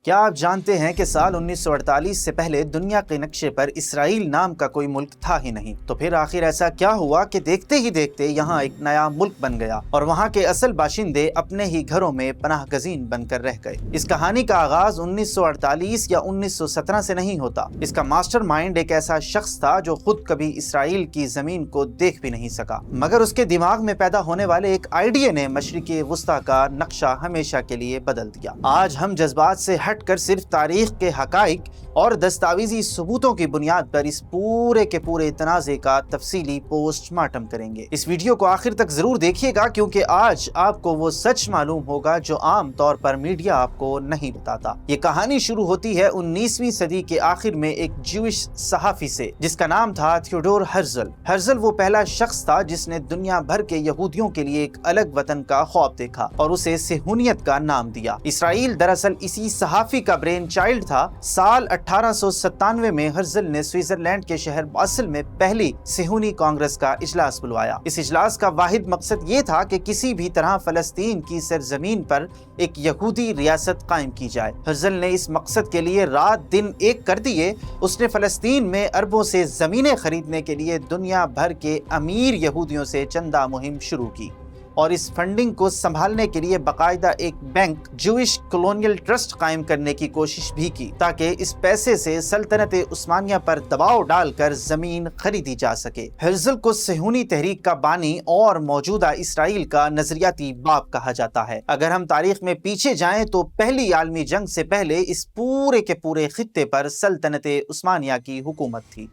کیا آپ جانتے ہیں کہ سال 1948 سے پہلے دنیا کے نقشے پر اسرائیل نام کا کوئی ملک تھا ہی نہیں؟ تو پھر آخر ایسا کیا ہوا کہ دیکھتے ہی دیکھتے یہاں ایک نیا ملک بن گیا اور وہاں کے اصل باشندے اپنے ہی گھروں میں پناہ گزین بن کر رہ گئے؟ اس کہانی کا آغاز 1948 یا 1917 سے نہیں ہوتا۔ اس کا ماسٹر مائنڈ ایک ایسا شخص تھا جو خود کبھی اسرائیل کی زمین کو دیکھ بھی نہیں سکا، مگر اس کے دماغ میں پیدا ہونے والے ایک آئیڈیا نے مشرق وسطیٰ کا نقشہ ہمیشہ کے لیے بدل دیا۔ آج ہم جذبات سے ہٹ کر صرف تاریخ کے حقائق اور دستاویزی ثبوتوں کی بنیاد پر اس پورے کے پورے تنازع کا تفصیلی پوسٹ مارٹم کریں گے۔ اس ویڈیو کو آخر تک ضرور دیکھیے گا، کیونکہ آج آپ کو وہ سچ معلوم ہوگا جو عام طور پر میڈیا آپ کو نہیں بتاتا۔ یہ کہانی شروع ہوتی ہے 19ویں صدی کے آخر میں ایک جوش صحافی سے، جس کا نام تھا تھیوڈور ہرزل۔ ہرزل وہ پہلا شخص تھا جس نے دنیا بھر کے یہودیوں کے لیے ایک الگ وطن کا خواب دیکھا اور اسے صہیونیت کا نام دیا۔ اسرائیل دراصل اسی صحافی کا برین چائلڈ تھا۔ سال 1897 میں ہرزل نے سوئٹزرلینڈ کے شہر باسل میں پہلی صہیونی کانگریس کا اجلاس بلوایا۔ اس اجلاس کا واحد مقصد یہ تھا کہ کسی بھی طرح فلسطین کی سرزمین پر ایک یہودی ریاست قائم کی جائے۔ ہرزل نے اس مقصد کے لیے رات دن ایک کر دیے۔ اس نے فلسطین میں اربوں سے زمینیں خریدنے کے لیے دنیا بھر کے امیر یہودیوں سے چندہ مہم شروع کی اور اس فنڈنگ کو سنبھالنے کے لیے باقاعدہ ایک بینک، جوش کولونیل ٹرسٹ قائم کرنے کی کوشش بھی کی، تاکہ اس پیسے سے سلطنت عثمانیہ پر دباؤ ڈال کر زمین خریدی جا سکے۔ ہرزل کو صہیونی تحریک کا بانی اور موجودہ اسرائیل کا نظریاتی باپ کہا جاتا ہے۔ اگر ہم تاریخ میں پیچھے جائیں تو پہلی عالمی جنگ سے پہلے اس پورے کے پورے خطے پر سلطنت عثمانیہ کی حکومت تھی،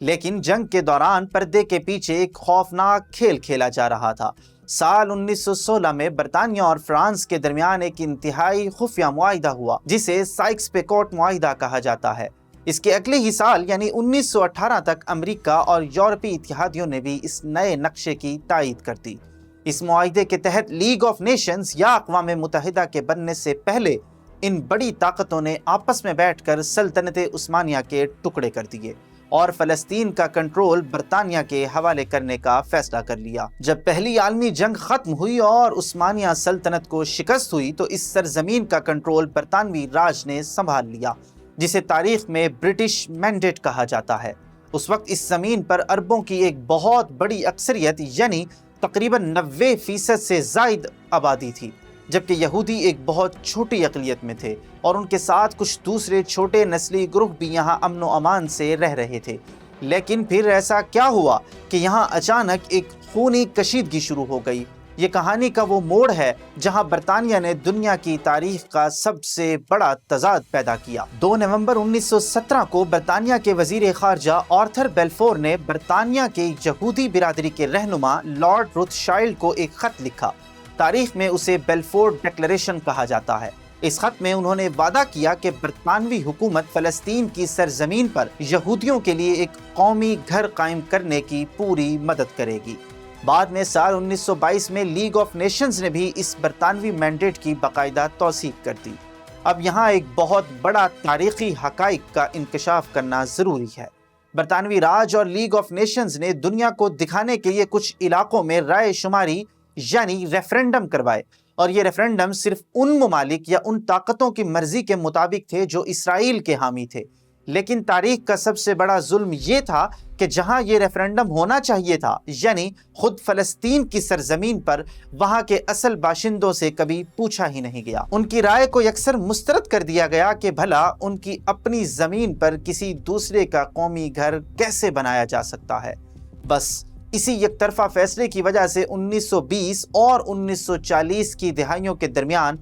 لیکن جنگ کے دوران پردے کے پیچھے ایک خوفناک کھیل کھیلا جا رہا تھا۔ سال 1916 میں برطانیہ اور فرانس کے درمیان ایک انتہائی خفیہ معاہدہ ہوا، جسے سائکس پیکوٹ معاہدہ کہا جاتا ہے۔ اس کے اگلے ہی سال یعنی 1918 تک امریکہ اور یورپی اتحادیوں نے بھی اس نئے نقشے کی تائید کر دی۔ اس معاہدے کے تحت لیگ آف نیشنز یا اقوام متحدہ کے بننے سے پہلے ان بڑی طاقتوں نے آپس میں بیٹھ کر سلطنت عثمانیہ کے ٹکڑے کر دیے اور فلسطین کا کنٹرول برطانیہ کے حوالے کرنے کا فیصلہ کر لیا۔ جب پہلی عالمی جنگ ختم ہوئی اور عثمانیہ سلطنت کو شکست ہوئی تو اس سرزمین کا کنٹرول برطانوی راج نے سنبھال لیا، جسے تاریخ میں برٹش مینڈیٹ کہا جاتا ہے۔ اس وقت اس زمین پر عربوں کی ایک بہت بڑی اکثریت یعنی تقریباً 90% سے زائد آبادی تھی، جبکہ یہودی ایک بہت چھوٹی اقلیت میں تھے اور ان کے ساتھ کچھ دوسرے چھوٹے نسلی گروہ بھی یہاں امن و امان سے رہ رہے تھے۔ لیکن پھر ایسا کیا ہوا کہ یہاں اچانک ایک خونی کشیدگی شروع ہو گئی۔ یہ کہانی کا وہ موڑ ہے جہاں برطانیہ نے دنیا کی تاریخ کا سب سے بڑا تضاد پیدا کیا۔ 2 نومبر 1917 کو برطانیہ کے وزیر خارجہ آرتھر بیلفور نے برطانیہ کے یہودی برادری کے رہنما لارڈ روتھشائلڈ کو ایک خط لکھا۔ تاریخ میں اسے بیلفور ڈکلریشن کہا جاتا ہے۔ اس خط میں انہوں نے وعدہ کیا کہ برطانوی حکومت فلسطین کی سرزمین پر یہودیوں کے لیے ایک قومی گھر قائم کرنے کی پوری مدد کرے گی۔ بعد میں سال 1922 میں لیگ آف نیشنز نے بھی اس برطانوی مینڈیٹ کی باقاعدہ توثیق کر دی۔ اب یہاں ایک بہت بڑا تاریخی حقائق کا انکشاف کرنا ضروری ہے۔ برطانوی راج اور لیگ آف نیشنز نے دنیا کو دکھانے کے لیے کچھ علاقوں میں رائے شماری یعنی ریفرنڈم کروائے، اور یہ ریفرنڈم صرف ان ممالک یا ان طاقتوں کی مرضی کے مطابق تھے جو اسرائیل کے حامی تھے۔ لیکن تاریخ کا سب سے بڑا ظلم یہ تھا کہ جہاں یہ ریفرنڈم ہونا چاہیے تھا یعنی خود فلسطین کی سرزمین پر، وہاں کے اصل باشندوں سے کبھی پوچھا ہی نہیں گیا۔ ان کی رائے کو یکسر مسترد کر دیا گیا کہ بھلا ان کی اپنی زمین پر کسی دوسرے کا قومی گھر کیسے بنایا جا سکتا ہے۔ بس اسی یک طرفہ فیصلے کی وجہ سے 1920 اور 1940 کی دہائیوں کے درمیان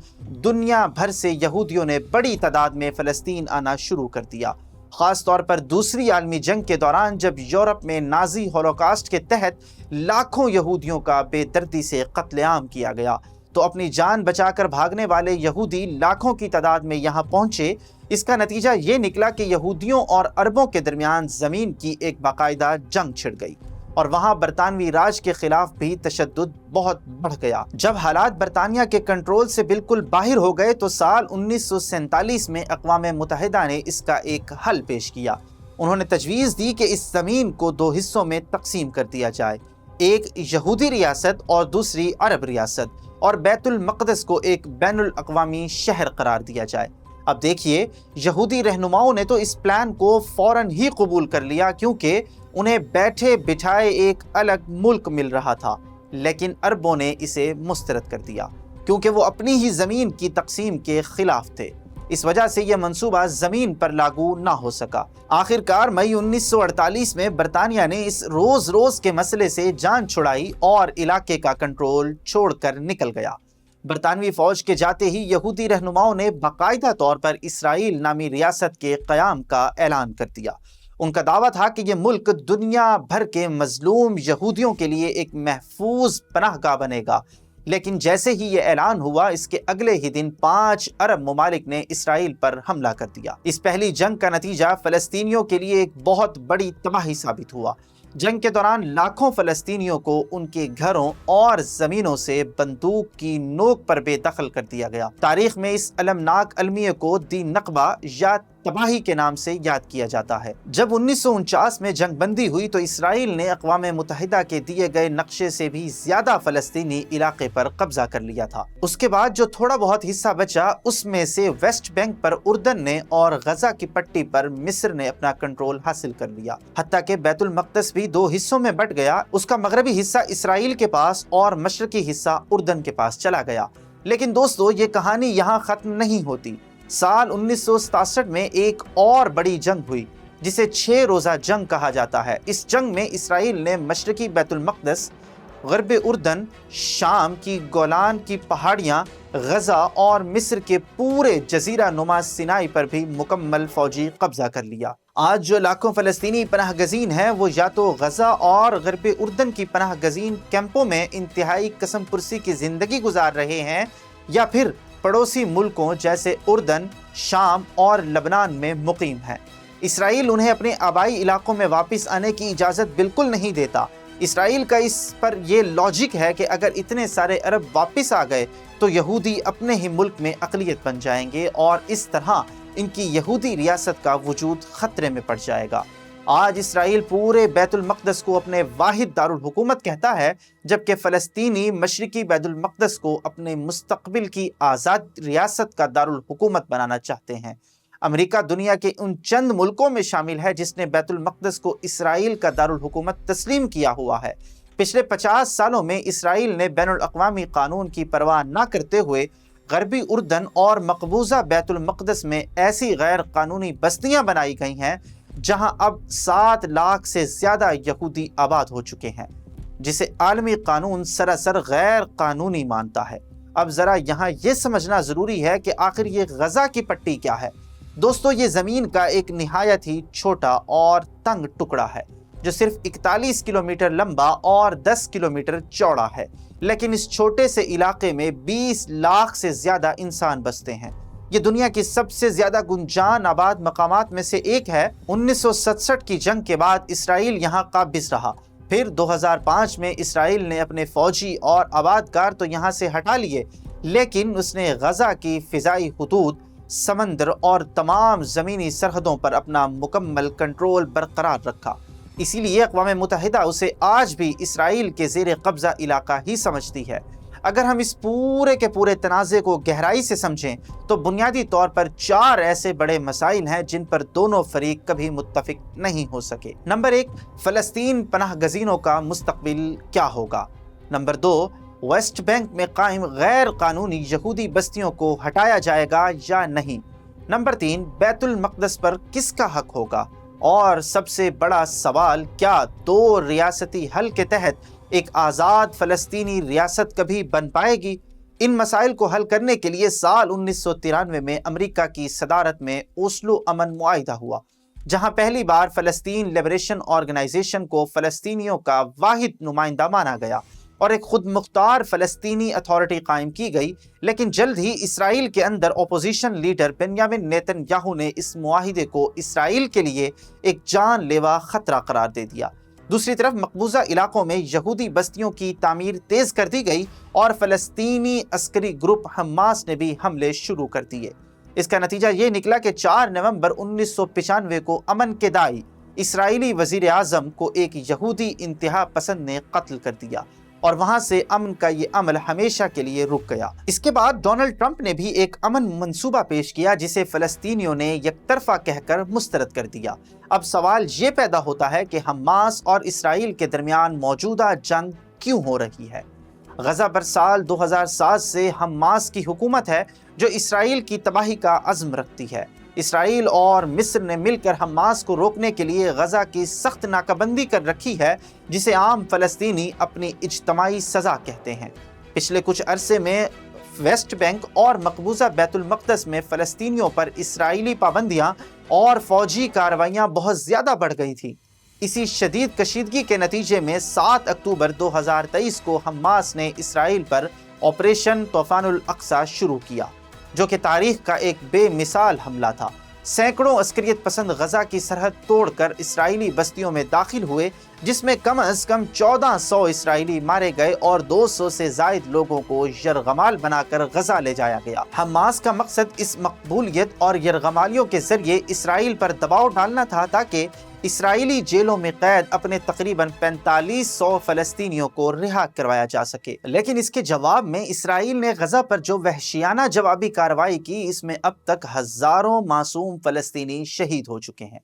دنیا بھر سے یہودیوں نے بڑی تعداد میں فلسطین آنا شروع کر دیا۔ خاص طور پر دوسری عالمی جنگ کے دوران جب یورپ میں نازی ہولوکاسٹ کے تحت لاکھوں یہودیوں کا بے دردی سے قتل عام کیا گیا، تو اپنی جان بچا کر بھاگنے والے یہودی لاکھوں کی تعداد میں یہاں پہنچے۔ اس کا نتیجہ یہ نکلا کہ یہودیوں اور عربوں کے درمیان زمین کی ایک باقاعدہ جنگ چھڑ گئی اور وہاں برطانوی راج کے خلاف بھی تشدد بہت بڑھ گیا۔ جب حالات برطانیہ کے کنٹرول سے بالکل باہر ہو گئے تو سال 1947 میں اقوام متحدہ نے اس کا ایک حل پیش کیا۔ انہوں نے تجویز دی کہ اس زمین کو 2 حصوں میں تقسیم کر دیا جائے، ایک یہودی ریاست اور دوسری عرب ریاست، اور بیت المقدس کو ایک بین الاقوامی شہر قرار دیا جائے۔ اب دیکھیے، یہودی رہنماؤں نے تو اس پلان کو فوراً ہی قبول کر لیا، کیونکہ انہیں بیٹھے بٹھائے ایک الگ ملک مل رہا تھا، لیکن عربوں نے اسے مسترد کر دیا کیونکہ وہ اپنی ہی زمین کی تقسیم کے خلاف تھے۔ اس وجہ سے یہ منصوبہ زمین پر لاگو نہ ہو سکا۔ آخرکار مئی 1948 میں برطانیہ نے اس روز روز کے مسئلے سے جان چھڑائی اور علاقے کا کنٹرول چھوڑ کر نکل گیا۔ برطانوی فوج کے جاتے ہی یہودی رہنماؤں نے باقاعدہ طور پر اسرائیل نامی ریاست کے قیام کا اعلان کر دیا۔ ان کا دعویٰ تھا کہ یہ ملک دنیا بھر کے مظلوم یہودیوں کے لیے ایک محفوظ پناہ گاہ بنے گا، لیکن جیسے ہی یہ اعلان ہوا، اس کے اگلے ہی دن 5 عرب ممالک نے اسرائیل پر حملہ کر دیا۔ اس پہلی جنگ کا نتیجہ فلسطینیوں کے لیے ایک بہت بڑی تباہی ثابت ہوا۔ جنگ کے دوران لاکھوں فلسطینیوں کو ان کے گھروں اور زمینوں سے بندوق کی نوک پر بے دخل کر دیا گیا۔ تاریخ میں اس المناک المیہ کو دی نقبہ یا تباہی کے نام سے یاد کیا جاتا ہے۔ جب 1949 میں جنگ بندی ہوئی تو اسرائیل نے اقوام متحدہ کے دیے گئے نقشے سے بھی زیادہ فلسطینی علاقے پر قبضہ کر لیا تھا۔ اس کے بعد جو تھوڑا بہت حصہ بچا، اس میں سے ویسٹ بینک پر اردن نے اور غزہ کی پٹی پر مصر نے اپنا کنٹرول حاصل کر لیا۔ حتیٰ کہ بیت المقدس بھی 2 حصوں میں بٹ گیا، اس کا مغربی حصہ اسرائیل کے پاس اور مشرقی حصہ اردن کے پاس چلا گیا۔ لیکن دوستو، یہ کہانی یہاں ختم نہیں ہوتی۔ سال 1967 میں ایک اور بڑی جنگ ہوئی، جسے 6 روزہ جنگ کہا جاتا ہے۔ اس جنگ میں اسرائیل نے مشرقی بیت المقدس، غرب اردن، شام کی گولان کی پہاڑیاں، غزہ اور مصر کے پورے جزیرہ نما سینائی پر بھی مکمل فوجی قبضہ کر لیا۔ آج جو لاکھوں فلسطینی پناہ گزین ہیں، وہ یا تو غزہ اور غرب اردن کی پناہ گزین کیمپوں میں انتہائی قسم پرسی کی زندگی گزار رہے ہیں، یا پھر پڑوسی ملکوں جیسے اردن، شام اور لبنان میں مقیم ہیں۔ اسرائیل انہیں اپنے آبائی علاقوں میں واپس آنے کی اجازت بالکل نہیں دیتا۔ اسرائیل کا اس پر یہ لاجک ہے کہ اگر اتنے سارے عرب واپس آ گئے تو یہودی اپنے ہی ملک میں اقلیت بن جائیں گے، اور اس طرح ان کی یہودی ریاست کا وجود خطرے میں پڑ جائے گا۔ آج اسرائیل پورے بیت المقدس کو اپنے واحد دارالحکومت کہتا ہے، جبکہ فلسطینی مشرقی بیت المقدس کو اپنے مستقبل کی آزاد ریاست کا دارالحکومت بنانا چاہتے ہیں۔ امریکہ دنیا کے ان چند ملکوں میں شامل ہے جس نے بیت المقدس کو اسرائیل کا دارالحکومت تسلیم کیا ہوا ہے۔ پچھلے 50 سالوں میں اسرائیل نے بین الاقوامی قانون کی پرواہ نہ کرتے ہوئے غربی اردن اور مقبوضہ بیت المقدس میں ایسی غیر قانونی بستیاں بنائی گئی ہیں جہاں اب 7 لاکھ سے زیادہ یہودی آباد ہو چکے ہیں، جسے عالمی قانون سراسر غیر قانونی مانتا ہے۔ اب ذرا یہاں یہ سمجھنا ضروری ہے کہ آخر یہ غزہ کی پٹی کیا ہے۔ دوستو، یہ زمین کا ایک نہایت ہی چھوٹا اور تنگ ٹکڑا ہے جو صرف 41 کلومیٹر لمبا اور 10 کلومیٹر چوڑا ہے، لیکن اس چھوٹے سے علاقے میں 20 لاکھ سے زیادہ انسان بستے ہیں۔ یہ دنیا کی سب سے زیادہ گنجان آباد مقامات میں سے ایک ہے۔ 1967 کی جنگ کے بعد اسرائیل یہاں قابض رہا، پھر 2005 میں اسرائیل نے اپنے فوجی اور آبادکار تو یہاں سے ہٹا لیے، لیکن اس نے غزہ کی فضائی حدود، سمندر اور تمام زمینی سرحدوں پر اپنا مکمل کنٹرول برقرار رکھا۔ اسی لیے اقوام متحدہ اسے آج بھی اسرائیل کے زیر قبضہ علاقہ ہی سمجھتی ہے۔ اگر ہم اس پورے کے پورے تنازع کو گہرائی سے سمجھیں تو بنیادی طور پر 4 ایسے بڑے مسائل ہیں جن پر دونوں فریق کبھی متفق نہیں ہو سکے۔ نمبر 1، فلسطین پناہ گزینوں کا مستقبل کیا ہوگا؟ نمبر 2، ویسٹ بینک میں قائم غیر قانونی یہودی بستیوں کو ہٹایا جائے گا یا نہیں؟ نمبر 3، بیت المقدس پر کس کا حق ہوگا؟ اور سب سے بڑا سوال، کیا 2 ریاستی حل کے تحت ایک آزاد فلسطینی ریاست کبھی بن پائے گی؟ ان مسائل کو حل کرنے کے لیے سال 1993 میں امریکہ کی صدارت میں اوسلو امن معاہدہ ہوا، جہاں پہلی بار فلسطین لبریشن آرگنائزیشن کو فلسطینیوں کا واحد نمائندہ مانا گیا اور ایک خود مختار فلسطینی اتھارٹی قائم کی گئی۔ لیکن جلد ہی اسرائیل کے اندر اپوزیشن لیڈر بنیامن نیتن یاہو نے اس معاہدے کو اسرائیل کے لیے ایک جان لیوا خطرہ قرار دے دیا۔ دوسری طرف مقبوضہ علاقوں میں یہودی بستیوں کی تعمیر تیز کر دی گئی اور فلسطینی عسکری گروپ حماس نے بھی حملے شروع کر دیے۔ اس کا نتیجہ یہ نکلا کہ 4 نومبر 1995 کو امن کے داعی اسرائیلی وزیر اعظم کو ایک یہودی انتہا پسند نے قتل کر دیا۔ اور وہاں سے امن کا یہ عمل ہمیشہ کے لیے رک گیا۔ اس کے بعد ڈونلڈ ٹرمپ نے بھی ایک امن منصوبہ پیش کیا جسے فلسطینیوں نے یک طرفہ کہہ کر مسترد کر دیا۔ اب سوال یہ پیدا ہوتا ہے کہ حماس اور اسرائیل کے درمیان موجودہ جنگ کیوں ہو رہی ہے؟ غزہ پر سال 2007 سے حماس کی حکومت ہے جو اسرائیل کی تباہی کا عزم رکھتی ہے۔ اسرائیل اور مصر نے مل کر حماس کو روکنے کے لیے غزہ کی سخت ناکہ بندی کر رکھی ہے جسے عام فلسطینی اپنی اجتماعی سزا کہتے ہیں۔ پچھلے کچھ عرصے میں ویسٹ بینک اور مقبوضہ بیت المقدس میں فلسطینیوں پر اسرائیلی پابندیاں اور فوجی کارروائیاں بہت زیادہ بڑھ گئی تھیں۔ اسی شدید کشیدگی کے نتیجے میں 7 اکتوبر 2023 کو حماس نے اسرائیل پر آپریشن طوفان الاقصی شروع کیا، جو کہ تاریخ کا ایک بے مثال حملہ تھا۔ سینکڑوں عسکریت پسند غزہ کی سرحد توڑ کر اسرائیلی بستیوں میں داخل ہوئے، جس میں کم از کم 1400 اسرائیلی مارے گئے اور 200 سے زائد لوگوں کو یرغمال بنا کر غزہ لے جایا گیا۔ حماس کا مقصد اس مقبولیت اور یرغمالیوں کے ذریعے اسرائیل پر دباؤ ڈالنا تھا تاکہ اسرائیلی جیلوں میں قید اپنے تقریباً 4500 فلسطینیوں کو رہا کروایا جا سکے۔ لیکن اس کے جواب میں اسرائیل نے غزہ پر جو وحشیانہ جوابی کارروائی کی، اس میں اب تک ہزاروں معصوم فلسطینی شہید ہو چکے ہیں۔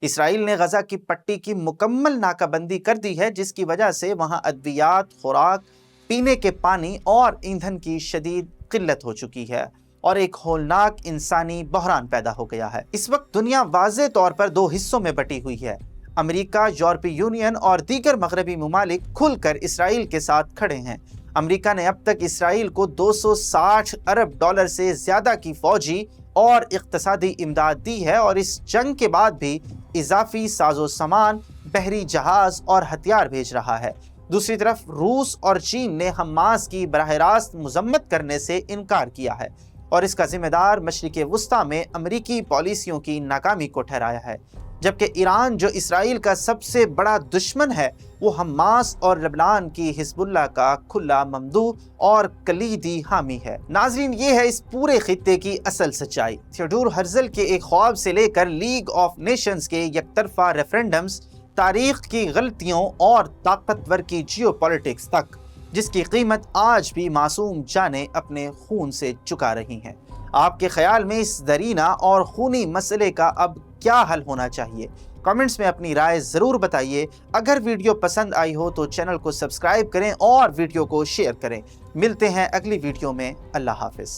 اسرائیل نے غزہ کی پٹی کی مکمل ناکہ بندی کر دی ہے، جس کی وجہ سے وہاں ادویات، خوراک، پینے کے پانی اور ایندھن کی شدید قلت ہو چکی ہے اور ایک ہولناک انسانی بحران پیدا ہو گیا ہے۔ اس وقت دنیا واضح طور پر 2 حصوں میں بٹی ہوئی ہے۔ امریکہ، یورپی یونین اور دیگر مغربی ممالک کھل کر اسرائیل کے ساتھ کھڑے ہیں۔ امریکہ نے اب تک اسرائیل کو $260 ارب سے زیادہ کی فوجی اور اقتصادی امداد دی ہے اور اس جنگ کے بعد بھی اضافی ساز و سامان، بحری جہاز اور ہتھیار بھیج رہا ہے۔ دوسری طرف روس اور چین نے حماس کی براہ راست مذمت کرنے سے انکار کیا ہے اور اس کا ذمہ دار مشرق وسطیٰ میں امریکی پالیسیوں کی ناکامی کو ٹھہرایا ہے، جبکہ ایران جو اسرائیل کا سب سے بڑا دشمن ہے، وہ حماس اور لبنان کی حزب اللہ کا کھلا ممدوح اور کلیدی حامی ہے۔ ناظرین، یہ ہے اس پورے خطے کی اصل سچائی۔ تھیوڈور ہرزل کے ایک خواب سے لے کر لیگ آف نیشنز کے یک طرفہ ریفرنڈمز، تاریخ کی غلطیوں اور طاقتور کی جیو پالیٹکس تک، جس کی قیمت آج بھی معصوم جانیں اپنے خون سے چکا رہی ہیں۔ آپ کے خیال میں اس دیرینہ اور خونی مسئلے کا اب کیا حل ہونا چاہیے؟ کامنٹس میں اپنی رائے ضرور بتائیے۔ اگر ویڈیو پسند آئی ہو تو چینل کو سبسکرائب کریں اور ویڈیو کو شیئر کریں۔ ملتے ہیں اگلی ویڈیو میں۔ اللہ حافظ۔